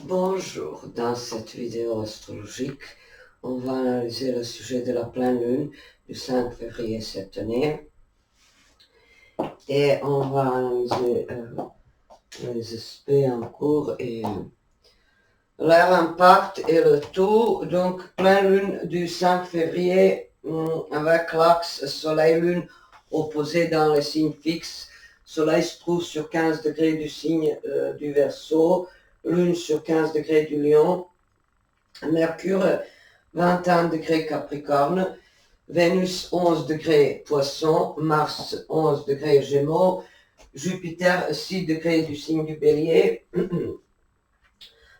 Bonjour, dans cette vidéo astrologique, on va analyser le sujet de la pleine lune du 5 février cette année et on va analyser les aspects en cours et leur impact et le tout. Donc, pleine lune du 5 février avec l'axe soleil-lune opposé dans les signes fixes. Soleil se trouve sur 15 degrés du signe du Verseau, lune sur 15 degrés du Lion, Mercure 21 degrés Capricorne, Vénus 11 degrés Poisson, Mars 11 degrés Gémeaux, Jupiter 6 degrés du signe du Bélier,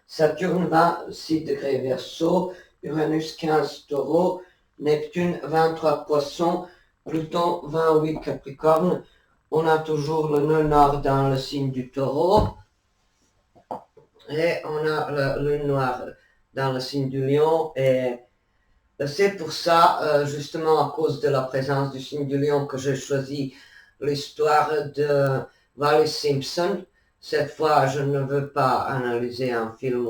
Saturne 26 degrés Verseau, Uranus 15 Taureau, Neptune 23 Poisson, Pluton 28 Capricorne. On a toujours le nœud nord dans le signe du Taureau et on a la lune noire dans le signe du Lion. Et c'est pour ça, justement à cause de la présence du signe du Lion, que j'ai choisi l'histoire de Wallis Simpson. Cette fois, je ne veux pas analyser un film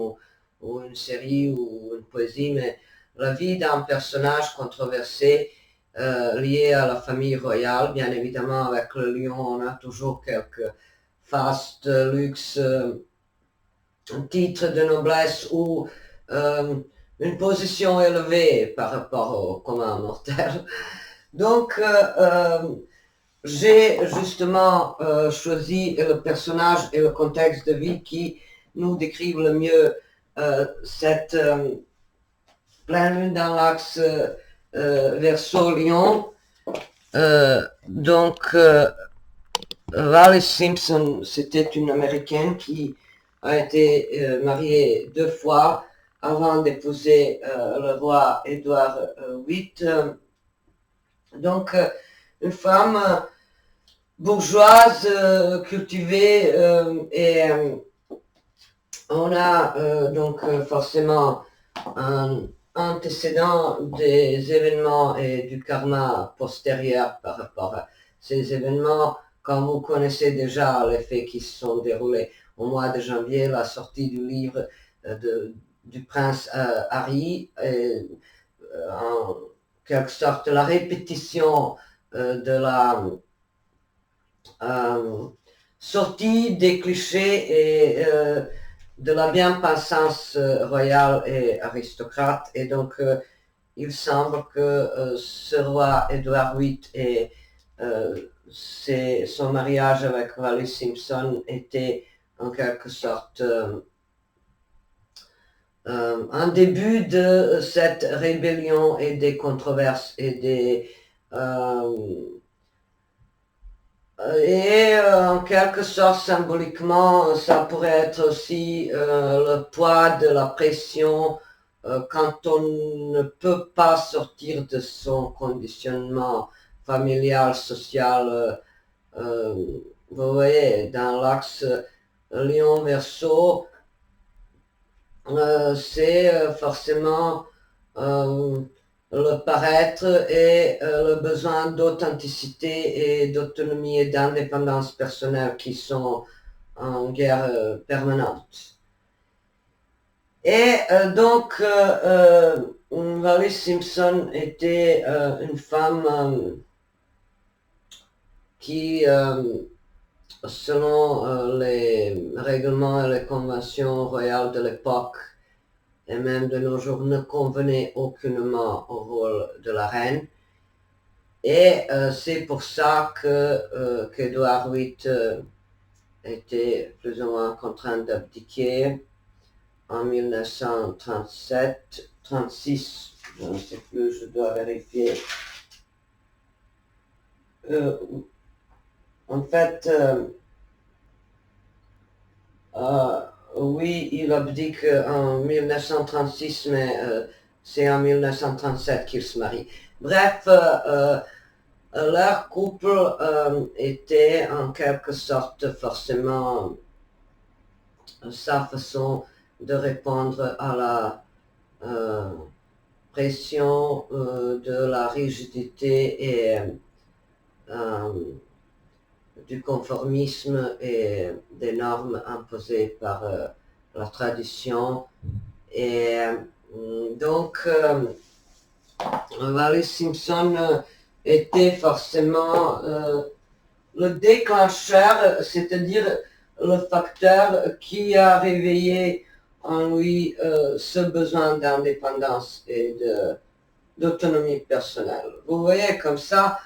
ou une série ou une poésie, mais la vie d'un personnage controversé lié à la famille royale. Bien évidemment, avec le lion, on a toujours quelques faces de luxe, titres de noblesse ou une position élevée par rapport au commun mortel. Donc, j'ai justement choisi le personnage et le contexte de vie qui nous décrivent le mieux cette pleine lune dans l'axe Verseau-Lion. Wallis Simpson, c'était une Américaine qui a été mariée 2 fois avant d'épouser le roi Édouard VIII. Donc, une femme bourgeoise, cultivée, et on a donc forcément un antécédent des événements et du karma postérieur par rapport à ces événements. Quand vous connaissez déjà les faits qui se sont déroulés au mois de janvier, la sortie du livre du prince Harry, en quelque sorte la répétition de la sortie des clichés et de la bien-pensance royale et aristocrate. Et donc, il semble que ce roi Édouard VIII et son mariage avec Wallis Simpson était en quelque sorte un début de cette rébellion et des controverses et en quelque sorte, symboliquement, ça pourrait être aussi le poids de la pression quand on ne peut pas sortir de son conditionnement familial, social. Vous voyez, dans l'axe Lion-Verseau, c'est forcément le paraître et le besoin d'authenticité et d'autonomie et d'indépendance personnelle qui sont en guerre permanente. Et donc, Wallis Simpson était une femme qui, selon les règlements et les conventions royales de l'époque, et même de nos jours, ne convenait aucunement au rôle de la reine. Et c'est pour ça qu'Édouard VIII était plus ou moins contraint d'abdiquer en 1937, 36, je ne sais plus, je dois vérifier. En fait, oui, il abdique en 1936, mais c'est en 1937 qu'il se marie. Bref, leur couple était en quelque sorte forcément sa façon de répondre à la pression de la rigidité et du conformisme et des normes imposées par la tradition. Et donc, Wallis Simpson était forcément le déclencheur, c'est-à-dire le facteur qui a réveillé en lui ce besoin d'indépendance et d'autonomie personnelle. Vous voyez, comme ça,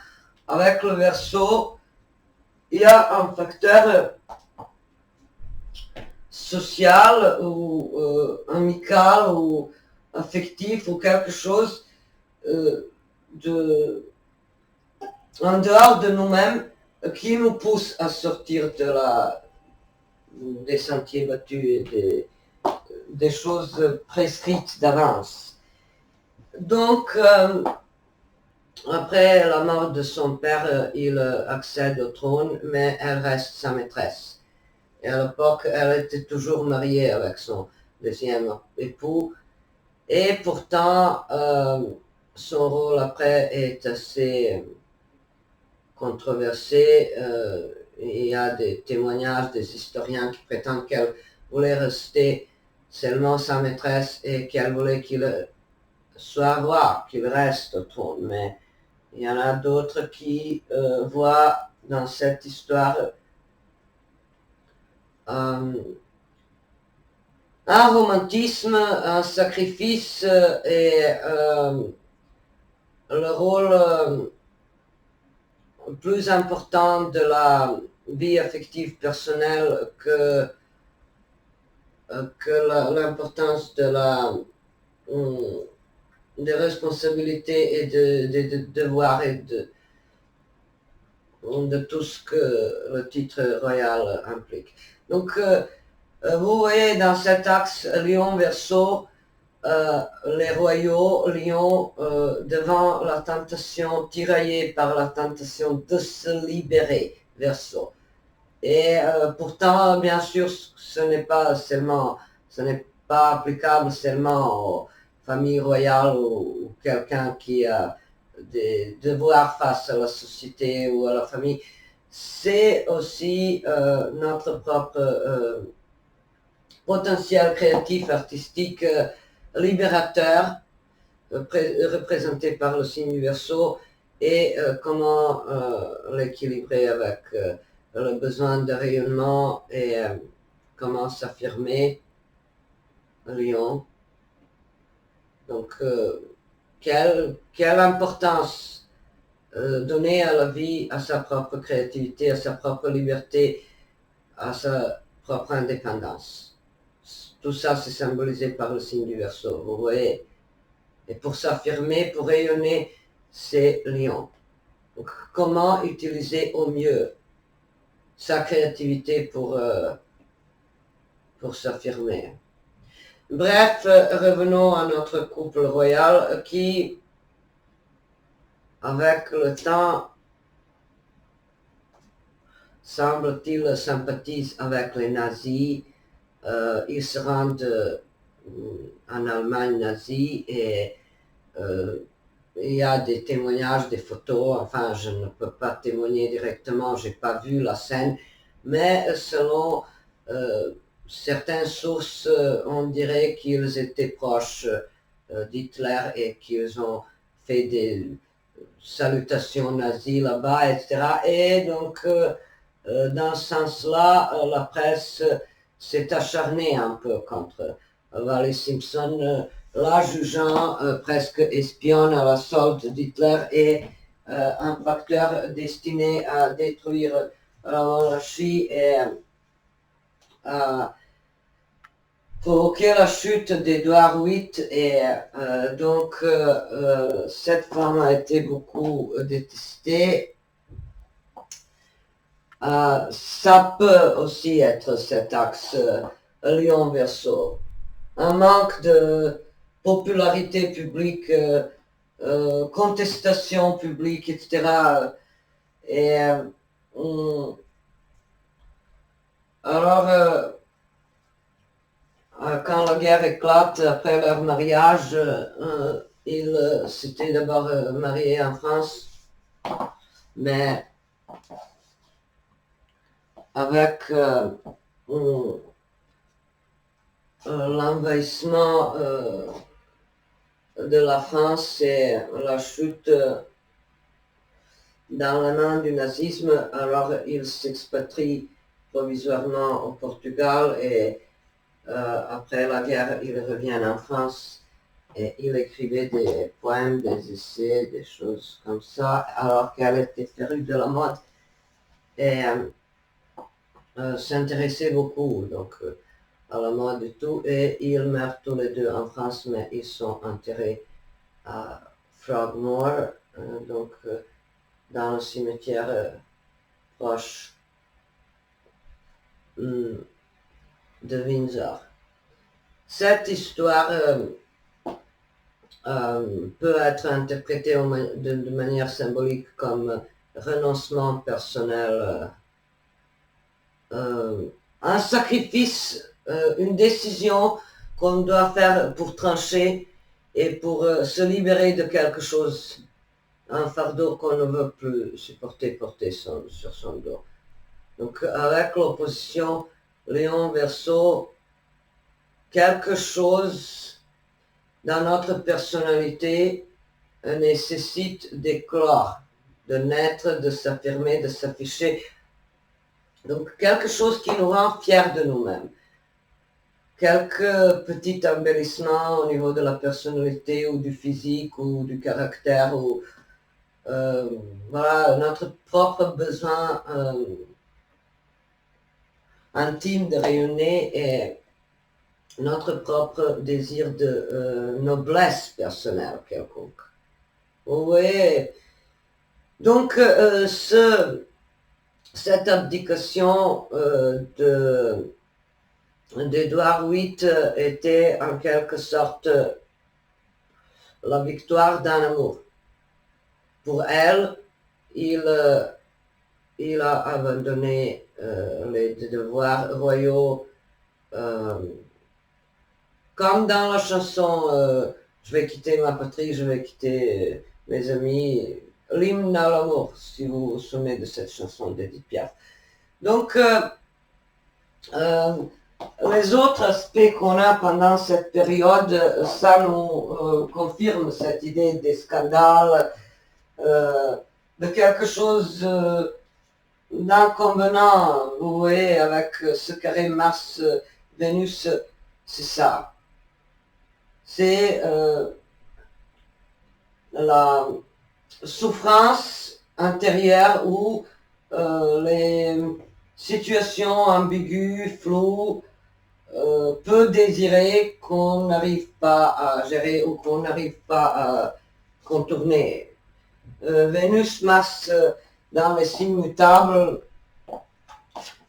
avec le Verseau, il y a un facteur social ou amical ou affectif ou quelque chose en dehors de nous-mêmes qui nous pousse à sortir des sentiers battus et des choses prescrites d'avance. Donc, après la mort de son père, il accède au trône, mais elle reste sa maîtresse. Et à l'époque, elle était toujours mariée avec son deuxième époux. Et pourtant, son rôle après est assez controversé. Il y a des témoignages des historiens qui prétendent qu'elle voulait rester seulement sa maîtresse et qu'elle voulait qu'il soit roi, qu'il reste au trône. Mais il y en a d'autres qui voient dans cette histoire un romantisme, un sacrifice et le rôle plus important de la vie affective personnelle que l'importance des responsabilités et des devoirs et de tout ce que le titre royal implique. Donc, vous voyez dans cet axe Lion-Verseau, les royaux lions devant la tentation, tiraillés par la tentation de se libérer, Verseau. Et pourtant, bien sûr, ce n'est pas applicable seulement aux familles royales ou quelqu'un qui a des devoirs face à la société ou à la famille. C'est aussi notre propre potentiel créatif, artistique, libérateur, représenté par le signe du Verseau, et comment l'équilibrer avec le besoin de rayonnement et comment s'affirmer, Lion. Donc, quelle importance donner à la vie, à sa propre créativité, à sa propre liberté, à sa propre indépendance. Tout ça, c'est symbolisé par le signe du Verseau, vous voyez. Et pour s'affirmer, pour rayonner, c'est Lion. Donc, comment utiliser au mieux sa créativité pour s'affirmer. Bref, revenons à notre couple royal qui, avec le temps, semble-t-il, sympathise avec les nazis. Ils se rendent en Allemagne nazie et il y a des témoignages, des photos, enfin je ne peux pas témoigner directement, j'ai pas vu la scène, mais selon certaines sources, on dirait qu'ils étaient proches d'Hitler et qu'ils ont fait des salutations nazies là-bas, etc. Et donc, dans ce sens-là, la presse s'est acharnée un peu contre Wallis Simpson, la jugeant presque espionne à la solde d'Hitler et un facteur destiné à détruire la monarchie et à provoquer la chute d'Édouard VIII. Et donc cette femme a été beaucoup détestée. Ça peut aussi être cet axe Lion-Verseau. Un manque de popularité publique, contestation publique, etc. Et alors, quand la guerre éclate après leur mariage, ils s'étaient d'abord mariés en France, mais avec l'envahissement de la France et la chute dans les mains du nazisme, alors il s'expatrie provisoirement au Portugal et après la guerre, il revient en France et il écrivait des poèmes, des essais, des choses comme ça, alors qu'elle était férue de la mode et s'intéressait beaucoup donc, à la mode et tout. Et ils meurent tous les deux en France, mais ils sont enterrés à Frogmore, donc dans le cimetière proche de Windsor. Cette histoire peut être interprétée de manière symbolique comme renoncement personnel, un sacrifice, une décision qu'on doit faire pour trancher et pour se libérer de quelque chose, un fardeau qu'on ne veut plus supporter, porter sur son dos. Donc avec l'opposition Lion-Verseau, quelque chose dans notre personnalité nécessite d'éclore, de naître, de s'affirmer, de s'afficher. Donc quelque chose qui nous rend fiers de nous-mêmes. Quelques petits embellissements au niveau de la personnalité ou du physique ou du caractère ou voilà, notre propre besoin intime de rayonner et notre propre désir de noblesse personnelle quelconque. Oui. Donc cette abdication d'Édouard VIII était en quelque sorte la victoire d'un amour. Pour elle, il a abandonné les devoirs royaux, comme dans la chanson Je vais quitter ma patrie, je vais quitter mes amis, l'hymne à l'amour, si vous vous souvenez de cette chanson d'Edith Piaf. Donc, les autres aspects qu'on a pendant cette période, ça nous confirme cette idée des scandales, de quelque chose d'inconvenant, vous voyez, avec ce carré Mars-Vénus, c'est ça. C'est la souffrance intérieure ou les situations ambiguës, floues, peu désirées qu'on n'arrive pas à gérer ou qu'on n'arrive pas à contourner. Vénus, Mars, dans les signes mutables,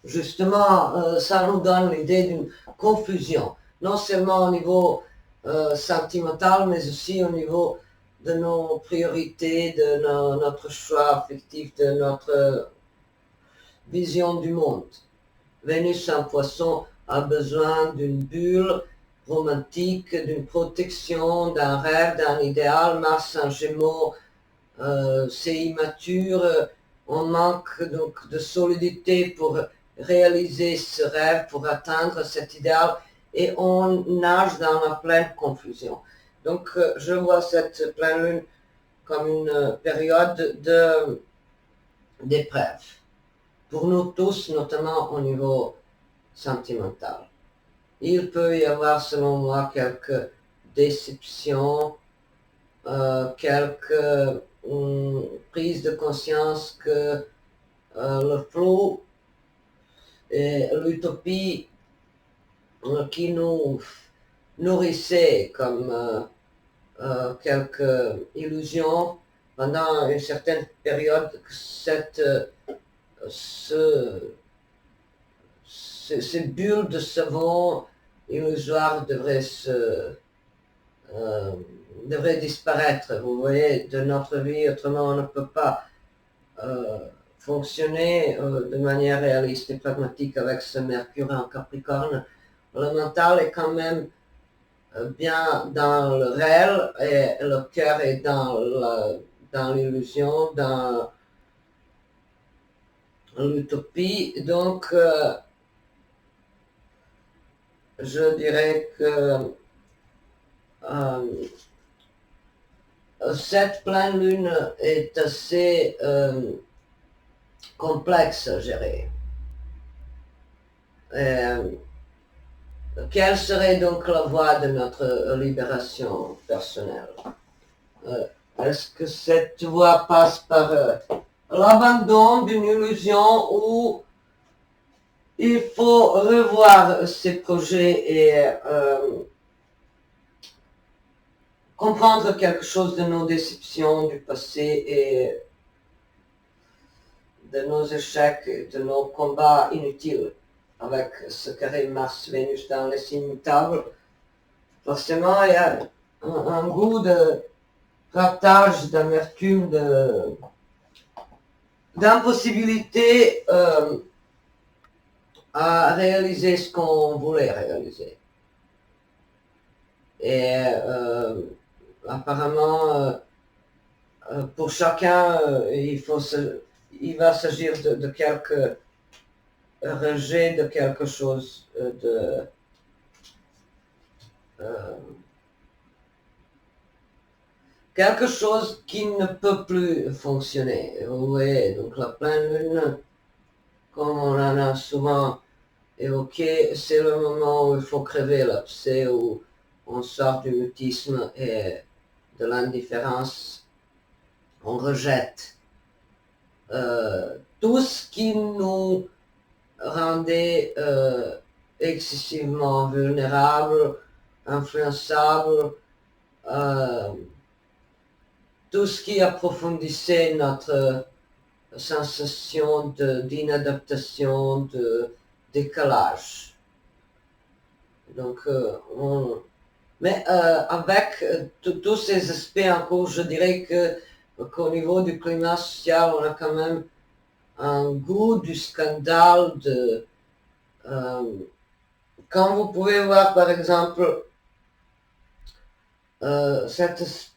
justement, ça nous donne l'idée d'une confusion, non seulement au niveau sentimental, mais aussi au niveau de nos priorités, de notre choix affectif, de notre vision du monde. Vénus en Poisson a besoin d'une bulle romantique, d'une protection, d'un rêve, d'un idéal. Mars en Gémeaux, c'est immature, on manque donc de solidité pour réaliser ce rêve, pour atteindre cet idéal, et on nage dans la pleine confusion. Donc je vois cette pleine lune comme une période d'épreuve, pour nous tous, notamment au niveau sentimental. Il peut y avoir, selon moi, quelques déceptions, quelques prises de conscience que le flou et l'utopie qui nous nourrissait comme quelques illusions pendant une certaine période, ces bulles de savon illusoires devraient disparaître, vous voyez, de notre vie. Autrement, on ne peut pas fonctionner de manière réaliste et pragmatique avec ce Mercure en Capricorne. Le mental est quand même bien dans le réel et le cœur est dans l'illusion, dans l'utopie. Donc, je dirais que cette pleine lune est assez complexe à gérer. Euh, Quelle serait donc la voie de notre libération personnelle? Euh, Est-ce que cette voie passe par l'abandon d'une illusion où il faut revoir ses projets et comprendre quelque chose de nos déceptions du passé et de nos échecs et de nos combats inutiles avec ce carré Mars-Vénus dans les signes mutables? Forcément, il y a un goût de ratage, d'amertume, d'impossibilité à réaliser ce qu'on voulait réaliser. Et apparemment, pour chacun, il va s'agir de quelques rejets de quelque chose, quelque chose qui ne peut plus fonctionner. Vous voyez, donc la pleine lune, comme on en a souvent évoqué, c'est le moment où il faut crever l'abcès, où on sort du mutisme et de l'indifférence, on rejette tout ce qui nous rendait excessivement vulnérables, influençables, tout ce qui approfondissait notre sensation d'inadaptation, de décalage. Donc, mais avec tous ces aspects en cours, je dirais qu'au niveau du climat social, on a quand même un goût du scandale quand vous pouvez voir par exemple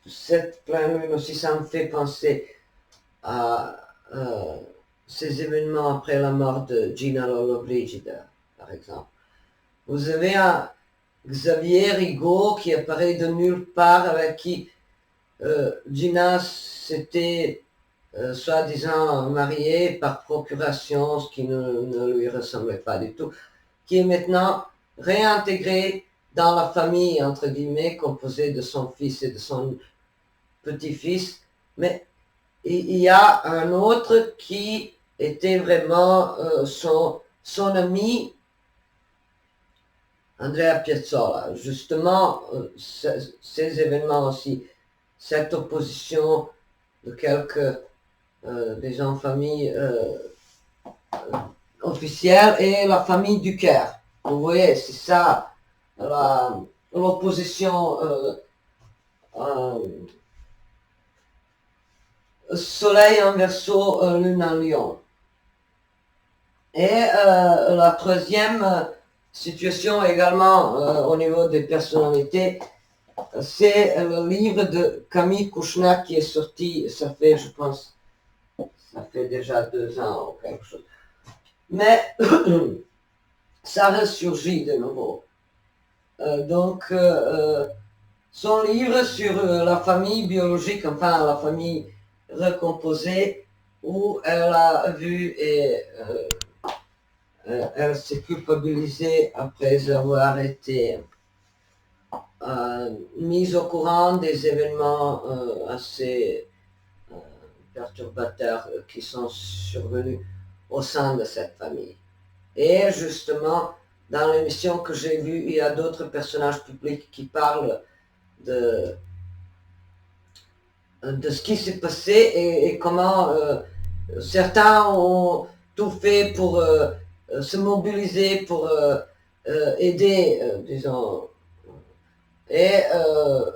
cette pleine lune aussi, ça me fait penser à ces événements après la mort de Gina Lollobrigida, par exemple. Vous avez un Xavier Rigaud qui apparaît de nulle part, avec qui Gina s'était soi-disant mariée par procuration, ce qui ne lui ressemblait pas du tout, qui est maintenant réintégré dans la famille, entre guillemets, composée de son fils et de son petit-fils. Mais il y a un autre qui était vraiment son ami, Andrea Piazzolla. Justement, ces événements aussi, cette opposition de quelques des familles officielles et la famille du Caire. Vous voyez, c'est ça l'opposition Soleil en Verseau, Lune en Lion. Et la troisième situation également au niveau des personnalités, c'est le livre de Camille Kouchner qui est sorti, ça fait, je pense, ça fait déjà 2 ans ou quelque chose. Mais ça ressurgit de nouveau. Donc, son livre sur la famille biologique, enfin la famille recomposée, où elle a vu et elle s'est culpabilisée après avoir été mise au courant des événements assez perturbateurs qui sont survenus au sein de cette famille. Et justement, dans l'émission que j'ai vue, il y a d'autres personnages publics qui parlent de ce qui s'est passé et comment certains ont tout fait pour se mobiliser, pour aider, disons. Et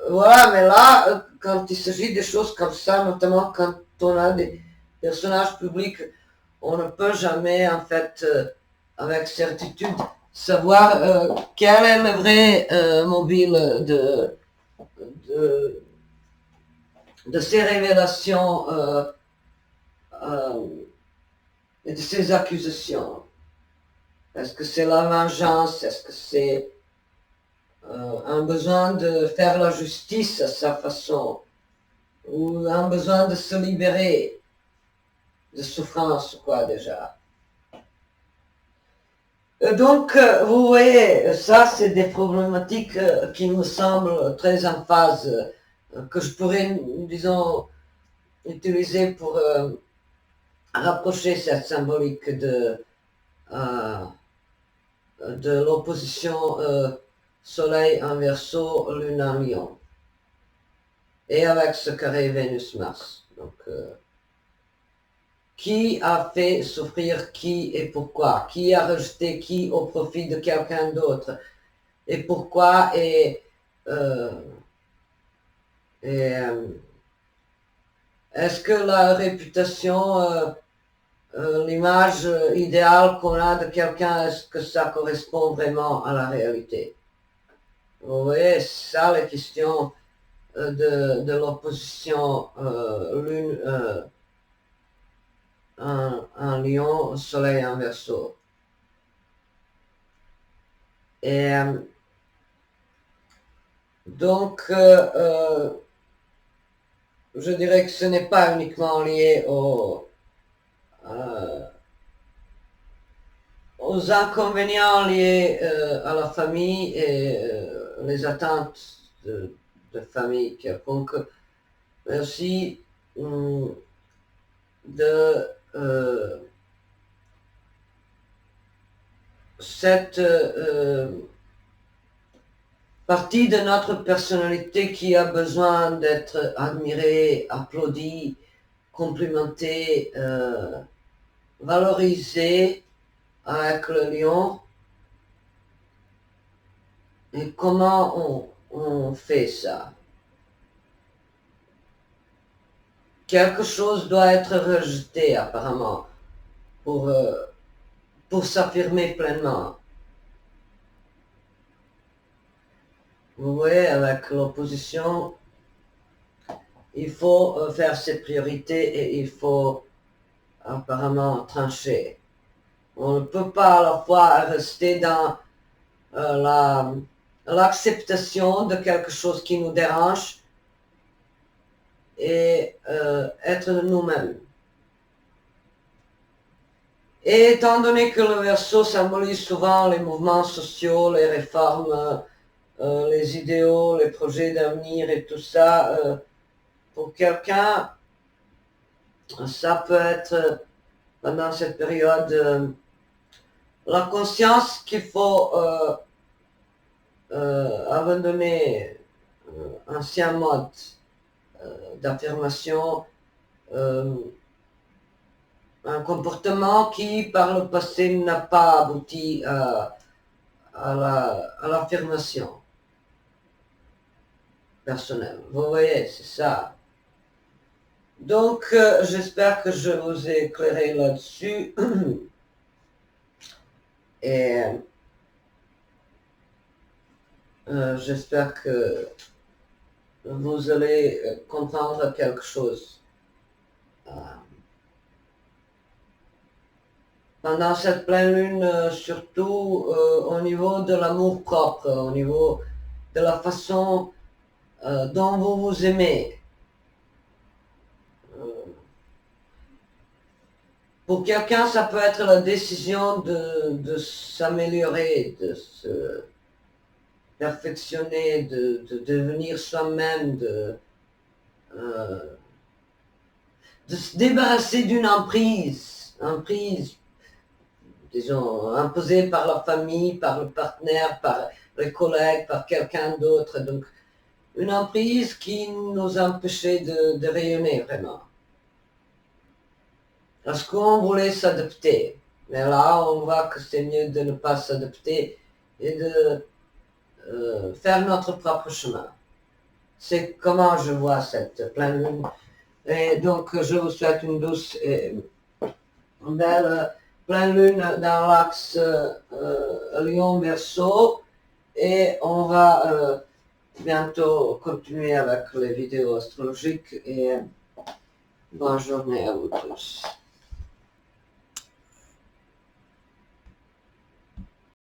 voilà, mais là, quand il s'agit des choses comme ça, notamment quand on a des personnages publics, on ne peut jamais, en fait, avec certitude, savoir quel est le vrai mobile de, de ces révélations et de ces accusations. Est-ce que c'est la vengeance? Est-ce que c'est un besoin de faire la justice à sa façon, ou un besoin de se libérer de souffrance, quoi, déjà. Donc, vous voyez, ça, c'est des problématiques qui me semblent très en phase, que je pourrais, disons, utiliser pour rapprocher cette symbolique euh, de l'opposition Soleil en Verseau, Lune en Lion. Et avec ce carré Vénus-Mars. Donc, qui a fait souffrir qui et pourquoi? Qui a rejeté qui au profit de quelqu'un d'autre? Et pourquoi? Euh, et est-ce que la réputation, l'image idéale qu'on a de quelqu'un, est-ce que ça correspond vraiment à la réalité? Vous voyez, c'est ça la question de l'opposition Lune en Lion, Soleil en Verseau. Et donc, je dirais que ce n'est pas uniquement lié aux inconvénients liés à la famille et les attentes de famille quelconque, mais aussi de cette partie de notre personnalité qui a besoin d'être admirée, applaudie, complimentée, valorisée avec le lion. Et comment on fait ça? Quelque chose doit être rejeté apparemment pour s'affirmer pleinement. Vous voyez, avec l'opposition, il faut faire ses priorités et il faut apparemment trancher. On ne peut pas à la fois rester dans l'acceptation de quelque chose qui nous dérange et être nous-mêmes. Et étant donné que le Verseau symbolise souvent les mouvements sociaux, les réformes, les idéaux, les projets d'avenir et tout ça, pour quelqu'un, ça peut être pendant cette période la conscience qu'il faut abandonner ancien mode d'affirmation, un comportement qui par le passé n'a pas abouti à l'affirmation personnelle. Vous voyez, c'est ça. Donc, j'espère que je vous ai éclairé là-dessus. Et j'espère que vous allez comprendre quelque chose. Pendant cette pleine lune, surtout au niveau de l'amour propre, au niveau de la façon dont vous vous aimez. Pour quelqu'un, ça peut être la décision de s'améliorer, de se perfectionner, de devenir soi-même, de se débarrasser d'une emprise, disons, imposée par la famille, par le partenaire, par les collègues, par quelqu'un d'autre. Donc, une emprise qui nous empêchait de rayonner vraiment. Parce qu'on voulait s'adapter. Mais là, on voit que c'est mieux de ne pas s'adapter et de faire notre propre chemin. C'est comment je vois cette pleine lune. Et donc, je vous souhaite une douce et belle pleine lune dans l'axe Lion-Verseau. Et on va bientôt continuer avec les vidéos astrologiques. Et bonne journée à vous tous.